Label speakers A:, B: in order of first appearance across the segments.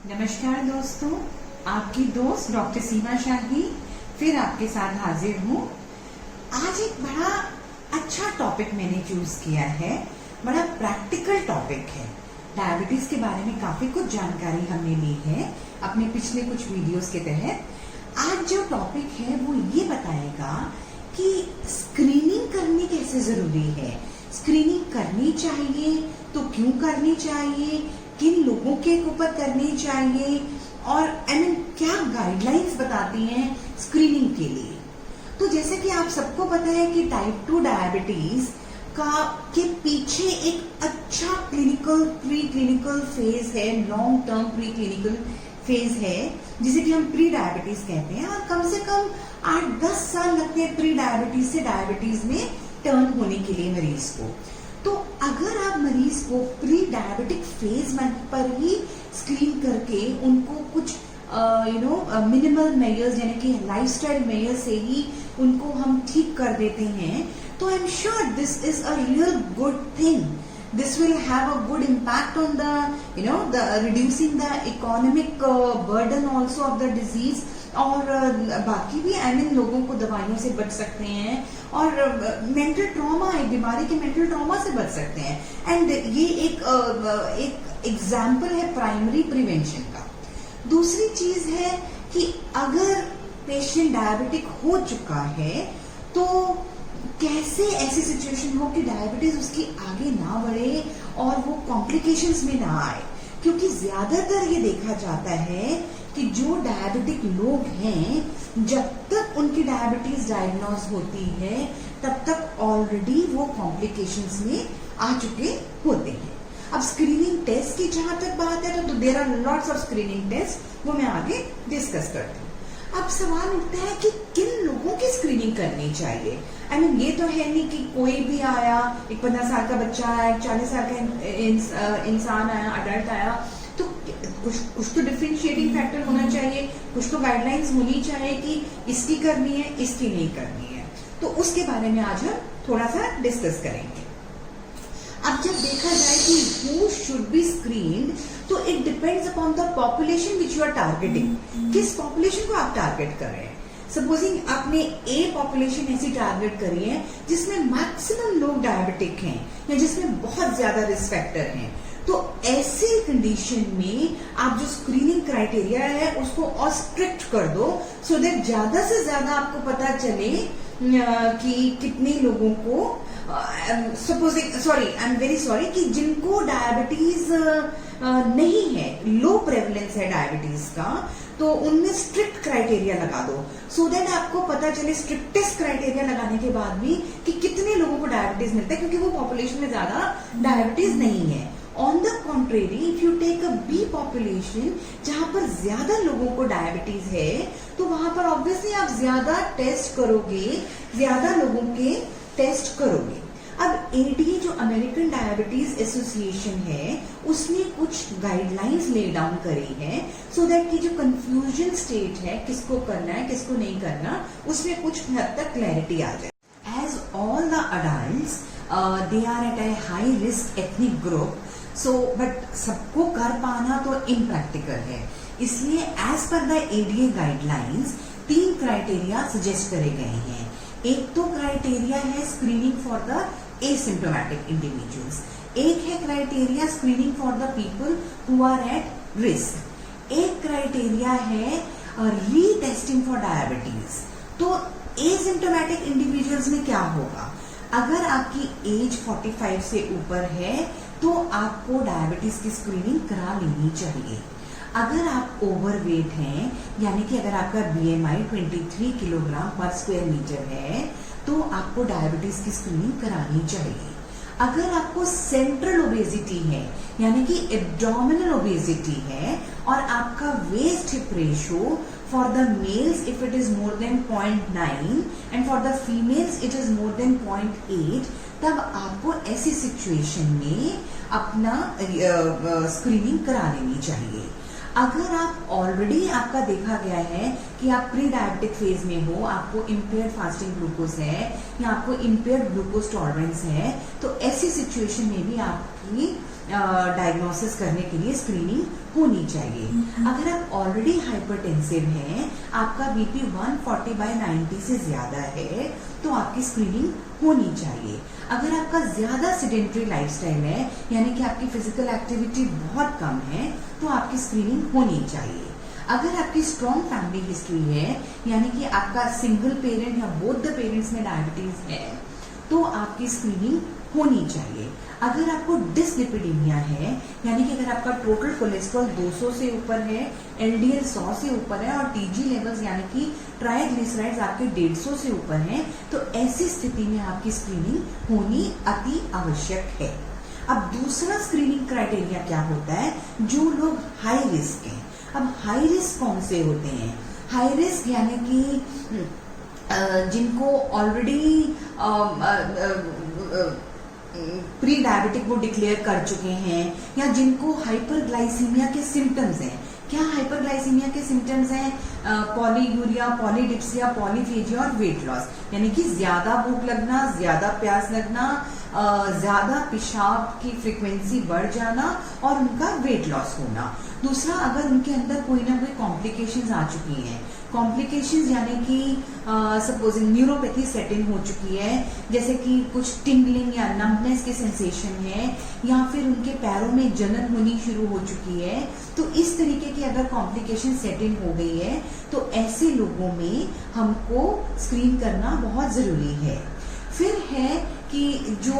A: नमस्कार दोस्तों, आपकी दोस्त डॉक्टर सीमा शाही फिर आपके साथ हाजिर हूँ। आज एक बड़ा अच्छा टॉपिक मैंने चूज किया है, बड़ा प्रैक्टिकल टॉपिक है। डायबिटीज के बारे में काफी कुछ जानकारी हमने ली है अपने पिछले कुछ वीडियोस के तहत। आज जो टॉपिक है वो ये बताएगा कि स्क्रीनिंग करनी कैसे जरूरी है, स्क्रीनिंग करनी चाहिए तो क्यों करनी चाहिए, किन लोगों के ऊपर करनी चाहिए और क्या गाइडलाइंस बताती हैं स्क्रीनिंग के लिए। तो जैसे कि आप सबको पता है कि टाइप 2 डायबिटीज के पीछे एक अच्छा प्री क्लिनिकल फेज है, long term pre clinical phase है जिसे कि हम प्री डायबिटीज कहते हैं। और कम से कम 8-10 साल लगते हैं प्री डायबिटीज से डायबिटीज में टर्न होने के लिए मरीज को। तो अगर आप मरीज को प्री डायबिटिक फेज पर ही स्क्रीन करके उनको कुछ मिनिमल मेजर्स यानी कि लाइफस्टाइल मेजर्स से ही उनको हम ठीक कर देते हैं, तो I am sure this is a real good thing. This will have a good impact on the reducing the economic burden also of the disease. और बाकी भी लोगों को दवाइयों से बच सकते हैं और मेंटल ट्रॉमा, एक बीमारी के मेंटल ट्रॉमा से बच सकते हैं। एंड ये एक एग्जाम्पल है प्राइमरी प्रिवेंशन का। दूसरी चीज है कि अगर पेशेंट डायबिटिक हो चुका है तो कैसे ऐसी सिचुएशन हो कि डायबिटीज उसकी आगे ना बढ़े और वो कॉम्प्लिकेशंस में ना आए, क्योंकि ज्यादातर ये देखा जाता है कि जो डायबिटिक लोग हैं जब तक उनकी डायबिटीज डायग्नोज होती है तब तक ऑलरेडी वो कॉम्प्लिकेशंस में आ चुके होते हैं। अब स्क्रीनिंग टेस्ट की जहां तक बात है तो there are lots of screening test, वो मैं आगे डिस्कस करती हूँ। अब सवाल उठता है कि किन लोगों की स्क्रीनिंग करनी चाहिए। ये तो है नहीं कि कोई भी आया, एक 15 साल का बच्चा आया, एक 40 साल का इंसान आया, अडल्ट आया, तो कुछ तो डिफरेंशिएटिंग फैक्टर होना चाहिए, कुछ तो गाइडलाइंस होनी चाहिए कि इसकी करनी है, इसकी नहीं करनी है। तो उसके बारे में आज हम थोड़ा सा डिस्कस करेंगे। अब जब देखा जाए कि हु शुड बी स्क्रीन्ड, तो it depends upon the population which you are targeting. किस पॉपुलेशन को आप टारगेट कर रहे हैं। सपोजिंग आपने ए पॉपुलेशन ऐसी टारगेट करी है जिसमें मैक्सिमम लोग डायबिटिक हैं या जिसमें बहुत ज्यादा रिस्क फैक्टर हैं, तो ऐसे कंडीशन में आप जो स्क्रीनिंग क्राइटेरिया है उसको और स्ट्रिक्ट कर दो, सो दैट ज्यादा से ज्यादा आपको पता चले कि कितने लोगों को आई एम वेरी सॉरी कि जिनको डायबिटीज नहीं है, लो प्रेवलेंस है डायबिटीज का, तो उनमें स्ट्रिक्ट क्राइटेरिया लगा दो, सो दैट आपको पता चले स्ट्रिक्टेस्ट क्राइटेरिया लगाने के बाद भी कि कितने लोगों को डायबिटीज मिलता है, क्योंकि वो पॉपुलेशन में ज्यादा डायबिटीज नहीं है। On the contrary, if you take a B population जहां पर ज्यादा लोगों को डायबिटीज है, तो वहां पर ऑब्वियसली आप ज्यादा टेस्ट करोगे, ज्यादा लोगों के टेस्ट करोगे। अब एडीए जो अमेरिकन डायबिटीज एसोसिएशन है उसने कुछ गाइडलाइंस ले डाउन करी है, सो दैट की जो कंफ्यूजन स्टेट है किसको करना है किसको नहीं करना, उसमें कुछ हद तक क्लैरिटी आ जाए। As all the adults they are at a high risk ethnic group, so but सबको कर पाना तो इम्प्रैक्टिकल है, इसलिए as per the ADA guidelines 3 criteria suggest करे गए हैं। एक तो क्राइटेरिया है screening for the asymptomatic individuals, एक है criteria screening for the people who are at risk, एक क्राइटेरिया है रीटेस्टिंग फॉर डायबिटीज। तो एसिम्प्टोमेटिक इंडिविजुअल्स में क्या होगा, अगर आपकी एज 45 से ऊपर है तो आपको डायबिटीज की स्क्रीनिंग करा लेनी चाहिए। अगर आप ओवरवेट हैं, यानी कि अगर आपका बीएमआई 23 किलोग्राम पर स्क्वायर मीटर है, तो आपको डायबिटीज की स्क्रीनिंग करानी चाहिए। अगर आपको सेंट्रल ओबेसिटी है, यानी कि एब्डोमिनल ओबेसिटी है, और आपका waist hip ratio for the males if it is more than 0.9 and for the females it is more than 0.8, तब आपको ऐसी सिचुएशन में अपना स्क्रीनिंग करा लेनी चाहिए। अगर आप ऑलरेडी आपका देखा गया है कि आप प्री डायबिटिक फेज में हो, आपको इम्पेयर्ड फास्टिंग ग्लूकोज है या आपको इम्पेयर्ड ग्लूकोज टॉलरेंस है, तो ऐसी सिचुएशन में भी आपको आपकी डायग्नोसिस करने के लिए स्क्रीनिंग होनी चाहिए। अगर आप ऑलरेडी हाइपरटेंसिव हैं, आपका बीपी 140/90 से ज्यादा है, तो आपकी स्क्रीनिंग होनी चाहिए। अगर आपका ज्यादा सेडेंटरी लाइफस्टाइल है, यानी कि आपकी फिजिकल एक्टिविटी बहुत कम है, तो आपकी स्क्रीनिंग होनी चाहिए। अगर आपकी स्ट्रॉन्ग फैमिली हिस्ट्री है, यानी कि आपका सिंगल पेरेंट या बोथ द पेरेंट्स में डायबिटीज है, तो आपकी स्क्रीनिंग होनी चाहिए। अगर आपको डिसलिपिडीमिया है, यानी कि अगर आपका टोटल कोलेस्ट्रॉल 200 से ऊपर है, एलडीएल 100 से ऊपर है और टीजी लेवल्स यानी कि ट्राइग्लिसराइड्स आपके 150 से ऊपर हैं, तो ऐसी स्थिति में आपकी स्क्रीनिंग होनी अति आवश्यक है। अब दूसरा स्क्रीनिंग क्राइटेरिया क्या होता है? जो लोग हाई रिस्क हैं। अब हाई रिस्क कौन से होते हैं? हाई रिस्क यानी कि जिनको ऑलरेडी प्री डायबिटिक वो डिक्लेयर कर चुके हैं, या जिनको हाइपरग्लाइसीमिया के सिम्टम्स हैं। क्या हाइपरग्लाइसीमिया के सिम्टम्स हैं? पॉलीयूरिया, पॉलीडिप्सिया, पॉलीफेजिया और वेट लॉस, यानी कि ज्यादा भूख लगना, ज्यादा प्यास लगना, ज्यादा पेशाब की फ्रीक्वेंसी बढ़ जाना और उनका वेट लॉस होना। दूसरा, अगर उनके अंदर कोई ना कोई कॉम्प्लिकेशंस आ चुकी हैं, कॉम्प्लिकेशंस यानी कि सपोजिंग न्यूरोपैथी सेट इन हो चुकी है, जैसे कि कुछ टिंगलिंग या नम्बनेस के सेंसेशन है, या फिर उनके पैरों में जलन होनी शुरू हो चुकी है, तो इस तरीके की अगर कॉम्प्लिकेशन सेट इन हो गई है, तो ऐसे लोगों में हमको स्क्रीन करना बहुत जरूरी है। फिर है कि जो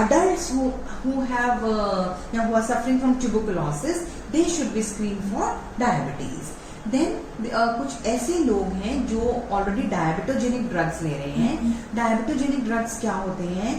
A: adults who have who are suffering from tuberculosis, they should be screened for diabetes. Then कुछ ऐसे लोग हैं जो ऑलरेडी डायबिटोजेनिक ड्रग्स ले रहे हैं। डायबिटोजेनिक ड्रग्स क्या होते हैं?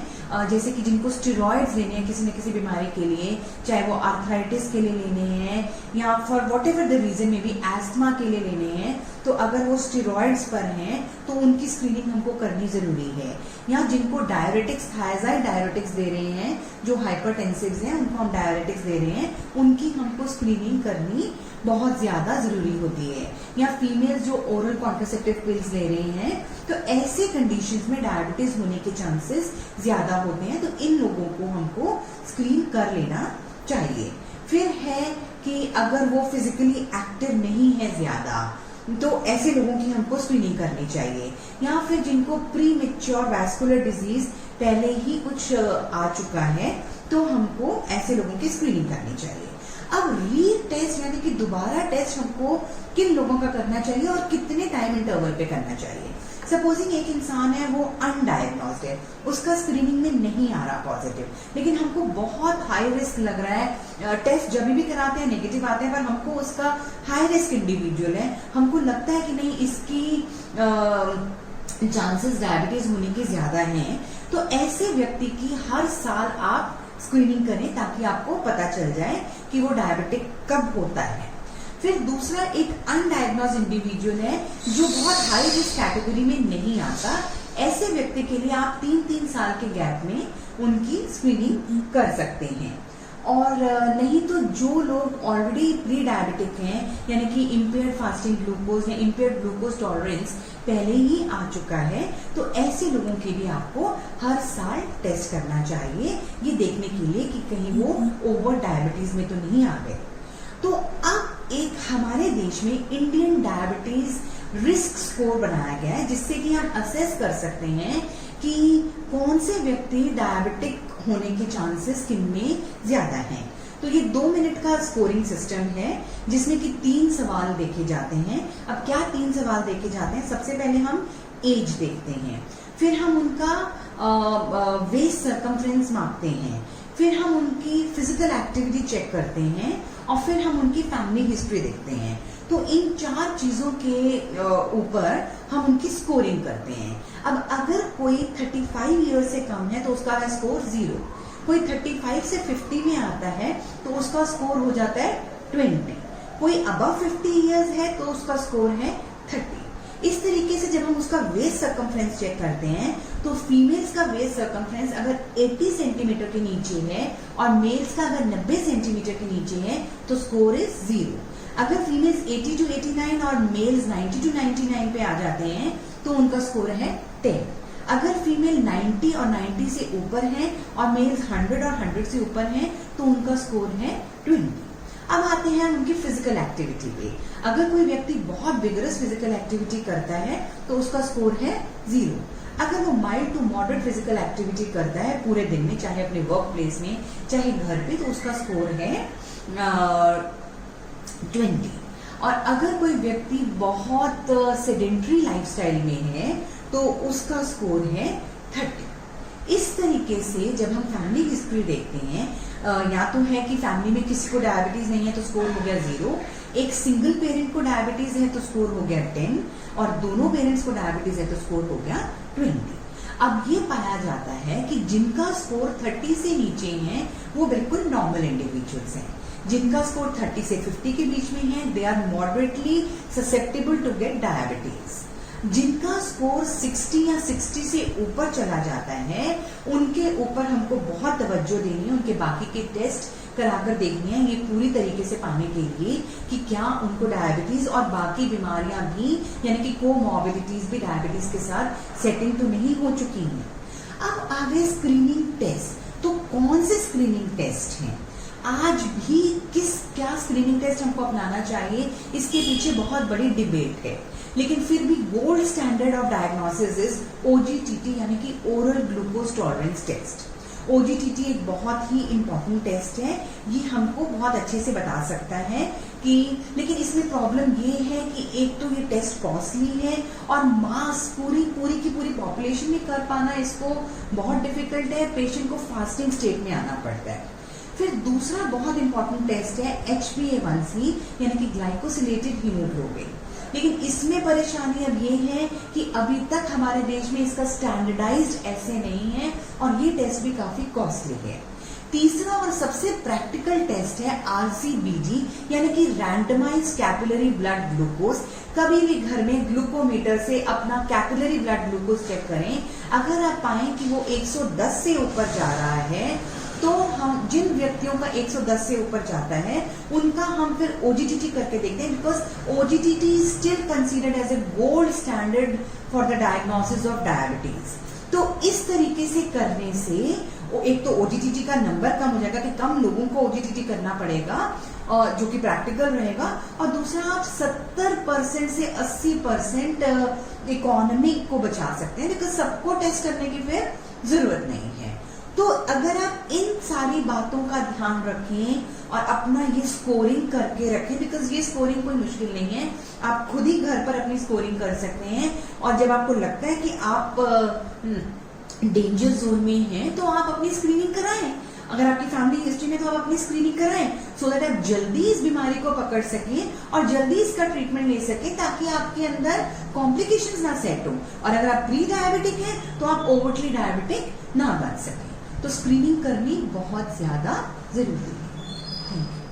A: जैसे कि जिनको स्टेरॉइड्स लेने हैं किसी न किसी बीमारी के लिए, चाहे वो आर्थराइटिस के लिए लेने हैं या for whatever the reason में भी एस्थमा के लिए लेने हैं, तो अगर वो स्टेरॉइड्स पर हैं तो उनकी स्क्रीनिंग हमको करनी जरूरी है। या जिनको डायरेटिक्स, थायराइड डायरेटिक्स दे रहे हैं, जो हाइपरटेंसिव हैं उनको हम डायरेटिक्स दे रहे हैं, उनकी हमको स्क्रीनिंग करनी बहुत ज्यादा जरूरी होती है। या फीमेल्स जो ओरल कॉन्ट्रासेप्टिव पिल्स ले रहे हैं, तो ऐसे कंडीशंस में डायबिटीज होने के चांसेस ज्यादा होते हैं, तो इन लोगों को हमको स्क्रीन कर लेना चाहिए। फिर है कि अगर वो फिजिकली एक्टिव नहीं है ज्यादा, तो ऐसे लोगों की हमको स्क्रीनिंग करनी चाहिए। या फिर जिनको प्री मैच्योर वैस्कुलर डिजीज पहले ही कुछ आ चुका है, तो हमको ऐसे लोगों की स्क्रीनिंग करनी चाहिए। अब रीटेस्ट यानी कि दोबारा टेस्ट हमको किन लोगों का करना चाहिए और कितने टाइम इंटरवल पे करना चाहिए? सपोजिंग एक इंसान है, वो अनडायग्नोज्ड है, उसका स्क्रीनिंग में नहीं आ रहा पॉजिटिव, लेकिन हमको बहुत हाई रिस्क लग रहा है, टेस्ट जब भी कराते हैं नेगेटिव आते हैं, पर हमको उसका हाई रिस्क इंडिविजुअल है, हमको लगता है कि नहीं इसकी चांसेस डायबिटीज होने के ज्यादा हैं, तो ऐसे व्यक्ति की हर साल आप स्क्रीनिंग करें ताकि आपको पता चल जाए कि वो डायबिटिक कब होता है। फिर दूसरा, एक अनडायग्नोज इंडिविजुअल है जो बहुत हाई रिस्क कैटेगरी में नहीं आता, ऐसे व्यक्ति के लिए आप 3-3 साल के गैप में उनकी स्क्रीनिंग कर सकते हैं। और नहीं तो जो लोग ऑलरेडी प्री डायबिटिक हैं, यानी कि इम्पेयर्ड फास्टिंग ग्लूकोज या इम्पेयर्ड ग्लूकोज टॉलरेंस पहले ही आ चुका है, तो ऐसे लोगों के लिए आपको हर साल टेस्ट करना चाहिए, ये देखने के लिए कि कहीं वो ओवर डायबिटीज में तो नहीं आ गए। तो अब एक हमारे देश में इंडियन डायबिटीज रिस्क स्कोर बनाया गया है, जिससे कि हम असेस कर सकते हैं कि कौन से व्यक्ति डायबिटिक होने के चांसेस किनमें ज्यादा हैं। तो ये 2 मिनट का स्कोरिंग सिस्टम है, जिसमें कि 3 सवाल देखे जाते हैं। अब क्या 3 सवाल देखे जाते हैं? सबसे पहले हम एज देखते हैं, फिर हम उनका वेस्ट सर्कमफ्रेंस मापते हैं, फिर हम उनकी फिजिकल एक्टिविटी चेक करते हैं, और फिर हम उनकी फैमिली हिस्ट्री देखते हैं। तो इन 4 चीजों के ऊपर हम उनकी स्कोरिंग करते हैं। अब अगर कोई 35 ईयर से कम है तो उसका है स्कोर 0, कोई 35 से 50 में आता है तो उसका स्कोर हो जाता है 20, कोई अबव 50 ईयर्स है तो उसका स्कोर है 30। इस तरीके से जब हम उसका वेस्ट सर्कमफ्रेंस चेक करते हैं, तो फीमेल्स का वेस्ट सर्कमफ्रेंस अगर 80 सेंटीमीटर के नीचे है और मेल्स का अगर 90 सेंटीमीटर के नीचे है तो स्कोर इज 0। अगर फीमेल्स 80 to 89 और मेल्स 90 to 99 पे आ जाते हैं तो उनका स्कोर है 10। अगर फीमेल 90 और 90 से ऊपर है और मेल्स 100 और 100 से ऊपर हैं तो उनका स्कोर है 20। अब आते हैं उनकी फिजिकल एक्टिविटी पे। अगर कोई व्यक्ति बहुत विगरस फिजिकल एक्टिविटी करता है तो उसका स्कोर है 0। अगर वो mild to moderate physical activity करता है पूरे दिन में, चाहे अपने वर्क प्लेस में चाहे घर पे, तो उसका स्कोर है 20। और अगर कोई व्यक्ति बहुत सेडेंटरी लाइफस्टाइल में है तो उसका स्कोर है 30। इस तरीके से जब हम फैमिली हिस्ट्री देखते हैं, या तो है कि फैमिली में किसी को डायबिटीज नहीं है तो स्कोर हो गया 0, एक सिंगल पेरेंट को डायबिटीज है तो स्कोर हो गया 10, और दोनों पेरेंट्स को डायबिटीज है तो स्कोर हो गया 20। अब ये पाया जाता है कि जिनका स्कोर 30 से नीचे है वो बिल्कुल नॉर्मल इंडिविजुअल्स हैं। जिनका स्कोर 30 से 50 के बीच में है, they are moderately susceptible to get diabetes. जिनका स्कोर 60 या 60 से ऊपर चला जाता है उनके ऊपर हमको बहुत तवज्जो देनी है, उनके बाकी के टेस्ट कराकर देखनी है, ये पूरी तरीके से पाने के लिए कि क्या उनको डायबिटीज और बाकी बीमारियां भी, यानी कि कोमॉर्बिडिटीज भी डायबिटीज के साथ सेटिंग तो नहीं हो चुकी हैं। अब आगे स्क्रीनिंग टेस्ट। तो कौन से स्क्रीनिंग टेस्ट हैं? आज भी क्या स्क्रीनिंग टेस्ट हमको अपनाना चाहिए, इसके पीछे बहुत बड़ी डिबेट है, लेकिन फिर भी gold standard of diagnosis is OGTT, यानी कि oral glucose tolerance test. OGTT एक बहुत ही इंपॉर्टेंट टेस्ट है, ये हमको बहुत अच्छे से बता सकता है कि, लेकिन इसमें प्रॉब्लम ये है कि एक तो ये टेस्ट कॉस्टली है और मास पूरी की पूरी पॉपुलेशन में कर पाना इसको बहुत डिफिकल्ट है, पेशेंट को फास्टिंग स्टेट में आना पड़ता है। फिर दूसरा बहुत इंपॉर्टेंट टेस्ट है HbA1c, यानी कि ग्लाइकोसिलेटेड हीमोग्लोबिन। लेकिन इसमें परेशानी अब ये है कि अभी तक हमारे देश में इसका स्टैंडर्डाइज्ड ऐसे नहीं है और ये टेस्ट भी काफी कॉस्टली है। तीसरा और सबसे प्रैक्टिकल टेस्ट है RCBG, यानी कि रैंडमाइज्ड कैपिलरी ब्लड ग्लूकोज। कभी भी घर में ग्लूकोमीटर से अपना कैपिलरी ब्लड ग्लूकोज चेक करें, अगर आप पाएं कि वो 110 से ऊपर जा रहा है तो हम जिन व्यक्तियों का 110 से ऊपर जाता है उनका हम फिर OGTT करके देखते हैं, because OGTT is still considered as a gold standard for the diagnosis of diabetes. तो इस तरीके से करने से एक तो OGTT का नंबर कम हो जाएगा कि कम लोगों को OGTT करना पड़ेगा, और जो कि प्रैक्टिकल रहेगा, और दूसरा आप 70% से 80% इकोनॉमी को बचा सकते हैं, बिकॉज सबको टेस्ट करने की फिर जरूरत नहीं है। तो अगर आप इन सारी बातों का ध्यान रखें और अपना ये स्कोरिंग करके रखें, बिकॉज ये स्कोरिंग कोई मुश्किल नहीं है, आप खुद ही घर पर अपनी स्कोरिंग कर सकते हैं। और जब आपको लगता है कि आप डेंजर जोन में हैं तो आप अपनी स्क्रीनिंग कराएं। अगर आपकी फैमिली हिस्ट्री में तो आप अपनी स्क्रीनिंग कराएं, सो दैट आप जल्दी इस बीमारी को पकड़ सकें और जल्दी इसका ट्रीटमेंट ले सकें, ताकि आपके अंदर कॉम्प्लिकेशंस ना सेट हो। और अगर आप प्री डायबिटिक हैं तो आप ओवरली डायबिटिक ना बन सकें। तो स्क्रीनिंग करनी बहुत ज्यादा जरूरी है। Thank you.